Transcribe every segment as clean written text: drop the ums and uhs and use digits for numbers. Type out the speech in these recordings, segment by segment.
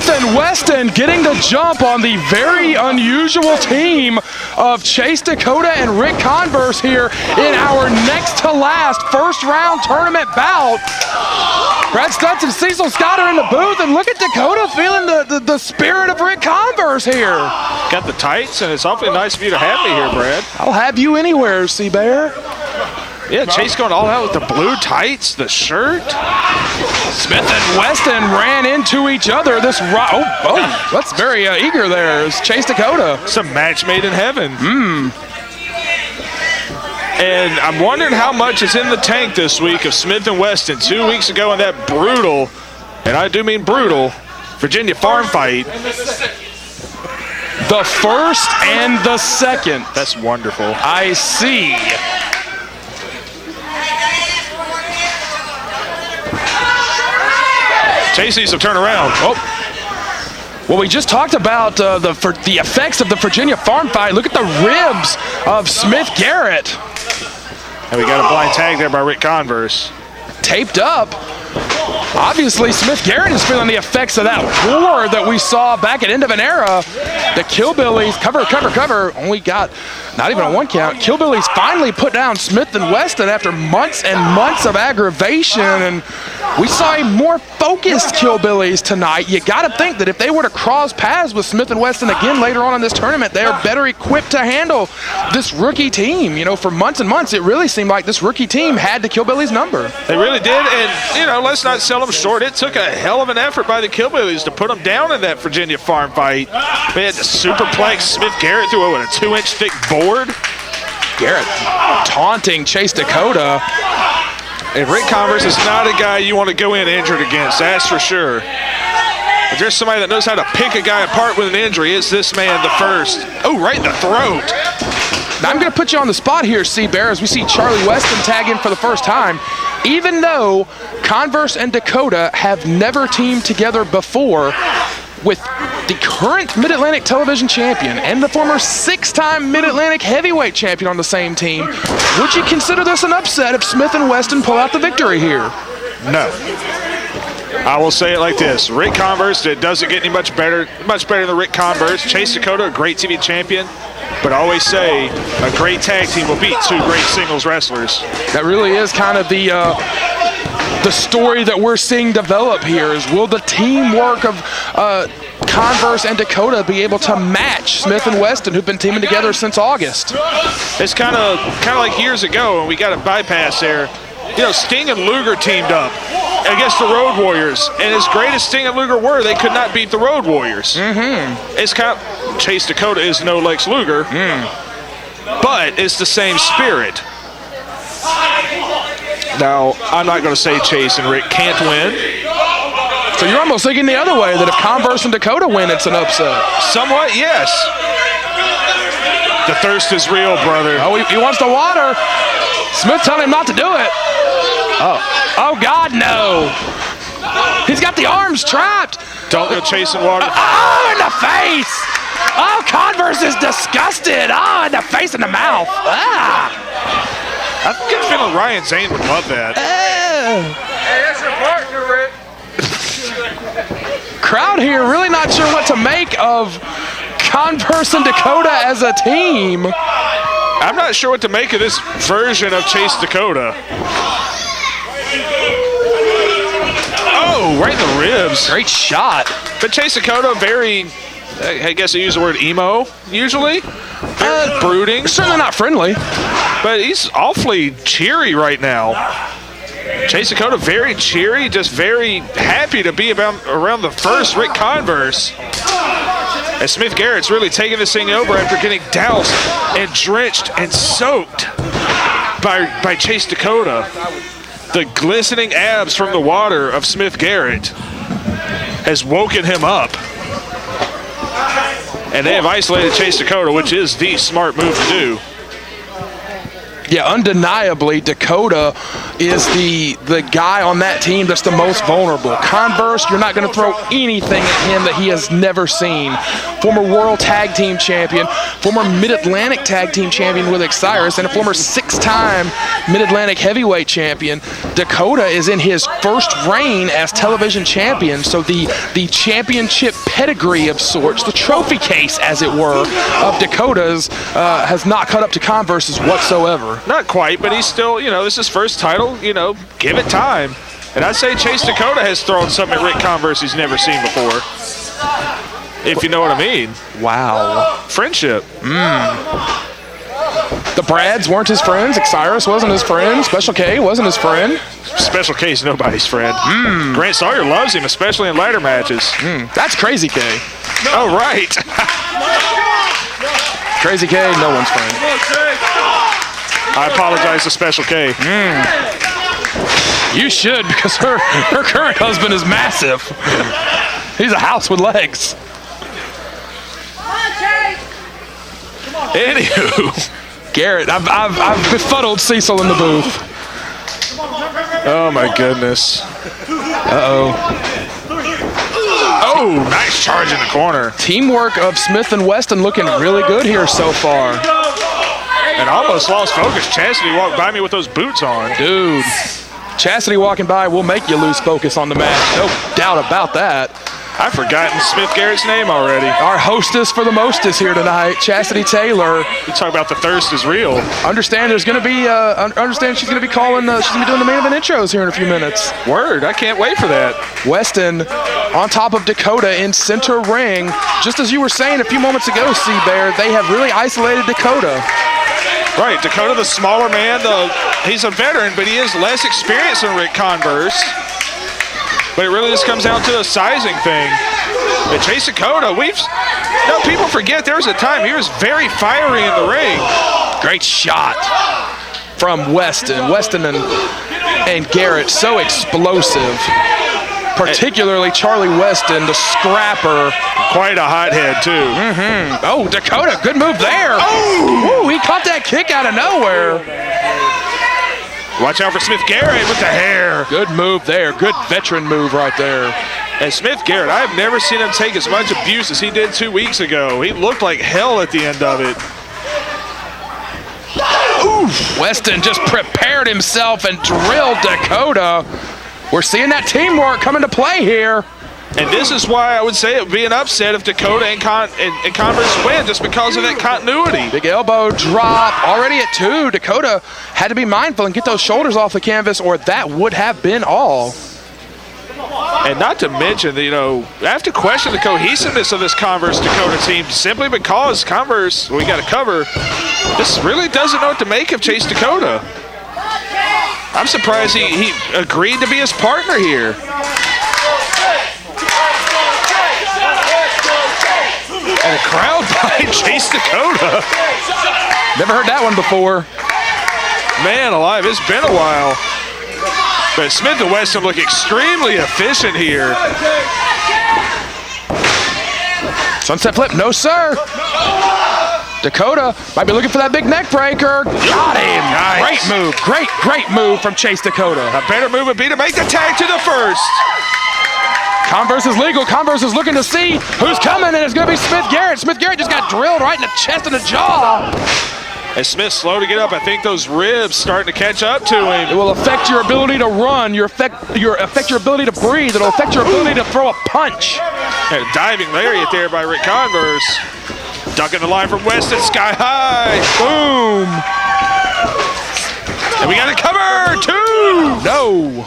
Smith and Weston getting the jump on the very unusual team of Chase Dakota and Ric Converse here in our next to last first round tournament bout. Brad Stutts and Cecil Scott are in the booth, and look at Dakota feeling the spirit of Ric Converse here. Got the tights, and it's awfully nice of you to have me here, Brad. I'll have you anywhere, Sea-Bear. Yeah, Chase going all out with the blue tights, the shirt. Smith and Weston ran into each other. That's very eager there. It's Chase Dakota. It's a match made in heaven. And I'm wondering how much is in the tank this week of Smith and Weston. 2 weeks ago in that brutal, and I do mean brutal, Virginia farm fight. The first and the second. That's wonderful. I see. Chase needs to turn around. Oh. Well, we just talked about the effects of the Virginia farm fight. Look at the ribs of Smith Garrett. And we got a blind tag there by Ric Converse. Taped up. Obviously, Smith Garrett is feeling the effects of that war that we saw back at end of an era. The Killbillies, cover, only got not even a one count. Killbillies finally put down Smith and Weston after months and months of aggravation, and we saw a more focused Killbillies tonight. You got to think that if they were to cross paths with Smith and Weston again later on in this tournament, they are better equipped to handle this rookie team. You know, for months and months, it really seemed like this rookie team had the Killbillies number. They really did, and, you know, let's not sell them short. It took a hell of an effort by the Killbillies to put them down in that Virginia farm fight. They had to superplex Smith Garrett through a 2-inch thick board. Garrett taunting Chase Dakota. And Ric Converse is not a guy you want to go in injured against, that's for sure. If there's somebody that knows how to pick a guy apart with an injury, it's this man, the first. Oh, right in the throat. Now I'm going to put you on the spot here, Sea-Bear, as we see Charlie Weston tag in for the first time. Even though Converse and Dakota have never teamed together before, with the current Mid-Atlantic television champion and the former 6-time Mid-Atlantic heavyweight champion on the same team, would you consider this an upset if Smith and Weston pull out the victory here? No. I will say it like this. Ric Converse, it doesn't get any much better than Ric Converse. Chase Dakota, a great TV champion. But I always say a great tag team will beat two great singles wrestlers. That really is kind of the story that we're seeing develop here is, will the teamwork of Converse and Dakota be able to match Smith and Weston, who've been teaming together since August? It's kind of like years ago when we got a bypass there. You know, Sting and Luger teamed up against the Road Warriors, and as great as Sting and Luger were, they could not beat the Road Warriors. It's kind of, Chase Dakota is no Lex Luger, but it's the same spirit. Now, I'm not going to say Chase and Rick can't win. So you're almost thinking the other way, that if Converse and Dakota win, it's an upset. Somewhat, yes. The thirst is real, brother. Oh, he wants the water. Smith telling him not to do it. Oh, God, no. He's got the arms trapped. Don't go chasing water. Oh, in the face. Oh, Converse is disgusted. Oh, in the face and the mouth. Ah. I get a feeling Ryan Zane would love that. Hey, that's your partner, Rick. Crowd here really not sure what to make of Converse and Dakota as a team. I'm not sure what to make of this version of Chase Dakota. Oh, right in the ribs. Great shot. But Chase Dakota, very, I guess I use the word emo, usually. Brooding. Certainly not friendly. But he's awfully cheery right now. Chase Dakota, very cheery, just very happy to be around the first Ric Converse. And Smith Garrett's really taking this thing over after getting doused and drenched and soaked by Chase Dakota. The glistening abs from the water of Smith Garrett has woken him up. And they have isolated Chase Dakota, which is the smart move to do. Yeah, undeniably, Dakota is the guy on that team that's the most vulnerable. Converse, you're not going to throw anything at him that he has never seen. Former World Tag Team Champion, former Mid-Atlantic Tag Team Champion with Osiris, and a former 6-time Mid-Atlantic Heavyweight Champion. Dakota is in his first reign as television champion, so the championship pedigree of sorts, the trophy case, as it were, of Dakota's has not caught up to Converse's whatsoever. Not quite, but he's still, this is his first title, give it time. And I'd say Chase Dakota has thrown something at Ric Converse he's never seen before. If you know what I mean. Wow. Friendship. The Brads weren't his friends. Osiris wasn't his friend. Special K wasn't his friend. Special K's nobody's friend. Grant Sawyer loves him, especially in ladder matches. That's Crazy K. Oh, right. Crazy K, no one's friend. I apologize to Special K. You should, because her current husband is massive. He's a house with legs. Anywho. Garrett, I've befuddled Cecil in the booth. Oh my goodness. Oh, nice charge in the corner. Teamwork of Smith and Weston looking really good here so far. And almost lost focus. Chastity walked by me with those boots on. Dude, Chastity walking by will make you lose focus on the match. No doubt about that. I've forgotten Smith Garrett's name already. Our hostess for the mostest here tonight, Chastity Taylor. You talk about the thirst is real. Understand there's going to be, understand she's going to be calling, she's going to be doing the main event intros here in a few minutes. Word, I can't wait for that. Weston on top of Dakota in center ring. Just as you were saying a few moments ago, C-Bear, they have really isolated Dakota. Right, Dakota, the smaller man, he's a veteran, but he is less experienced than Ric Converse. But it really just comes down to a sizing thing. But Chase Dakota, people forget there was a time he was very fiery in the ring. Great shot from Weston. Weston and Garrett, so explosive. Particularly Charlie Weston, the scrapper. Quite a hothead, too. Oh, Dakota, good move there. Oh, he caught that kick out of nowhere. Watch out for Smith Garrett with the hair. Good move there. Good veteran move right there. And Smith Garrett, I've never seen him take as much abuse as he did 2 weeks ago. He looked like hell at the end of it. Oof. Weston just prepared himself and drilled Dakota. We're seeing that teamwork come into play here. And this is why I would say it would be an upset if Dakota and Converse win, just because of that continuity. Big elbow drop, already at 2. Dakota had to be mindful and get those shoulders off the canvas, or that would have been all. And not to mention, I have to question the cohesiveness of this Converse-Dakota team simply because Converse, we got to cover, this really doesn't know what to make of Chase Dakota. I'm surprised he agreed to be his partner here. And a crowd behind Chase Dakota. Never heard that one before. Man alive, it's been a while. But Smith and Weston look extremely efficient here. Sunset flip, no sir. Dakota might be looking for that big neck breaker. Got him. Nice. Great move from Chase Dakota. A better move would be to make the tag to the first. Converse is legal. Converse is looking to see who's coming, and it's going to be Smith Garrett. Smith Garrett just got drilled right in the chest and the jaw. And Smith's slow to get up. I think those ribs starting to catch up to him. It will affect your ability to run, affect your ability to breathe. It'll affect your ability to throw a punch. And a diving lariat there by Ric Converse. Ducking the line from Weston, sky high. Boom. And we got a cover, 2. No.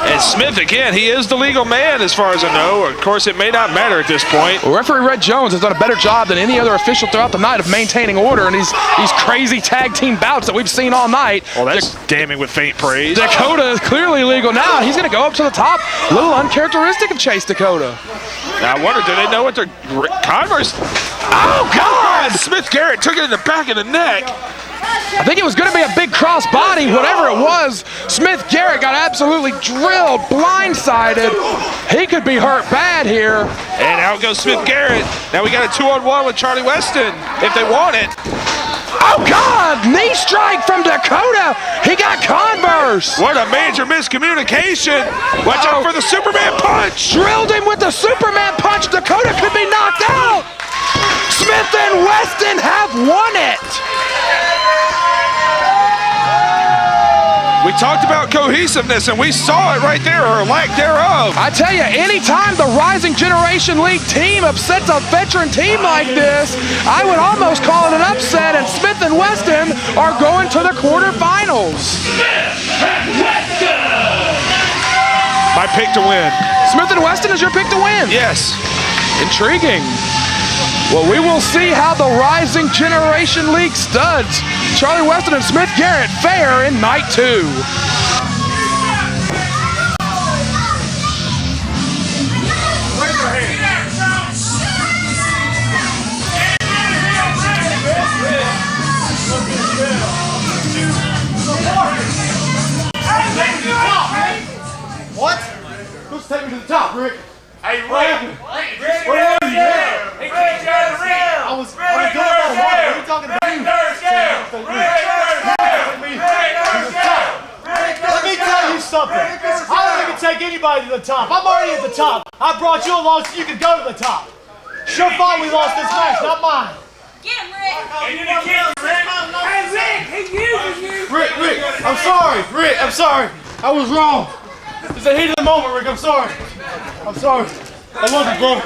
And Smith, again, he is the legal man as far as I know. Of course, it may not matter at this point. Well, referee Red Jones has done a better job than any other official throughout the night of maintaining order in these crazy tag team bouts that we've seen all night. Well, that's damning with faint praise. Dakota is clearly legal now, and he's going to go up to the top. A little uncharacteristic of Chase Dakota. Now, I wonder, do they know what their Converse? Oh, God! Smith Garrett took it in the back of the neck. I think it was going to be a big cross body, whatever it was. Smith Garrett got absolutely drilled, blindsided. He could be hurt bad here. And out goes Smith Garrett. Now we got a 2-on-1 with Charlie Weston, if they want it. Oh, God! Knee strike from Dakota. He got Converse. What a major miscommunication. Watch out for the Superman punch. Drilled him with the Superman punch. Dakota could be knocked out. Smith and Weston have won it. We talked about cohesiveness, and we saw it right there, or lack thereof. I tell you, anytime the Rising Generation League team upsets a veteran team like this, I would almost call it an upset, and Smith and Weston are going to the quarterfinals. My pick to win. Smith and Weston is your pick to win? Yes. Intriguing. Well, we will see how the Rising Generation League studs, Charlie Weston and Smith Garrett, fare in night 2. What? Who's taking me to the top, Rick? Hey, Rick. Where are you, man? I was doing my work. What are you talking about? Let me tell you something. I don't even take anybody to the top. I'm already at the top. I brought you along so you could go to the top. It's your fault we lost this match, not mine. Get him, Rick! Hey, Rick, he uses you. Rick, I'm sorry. Rick, I'm sorry. I was wrong. It's the heat of the moment, Rick. I'm sorry. I love you, bro.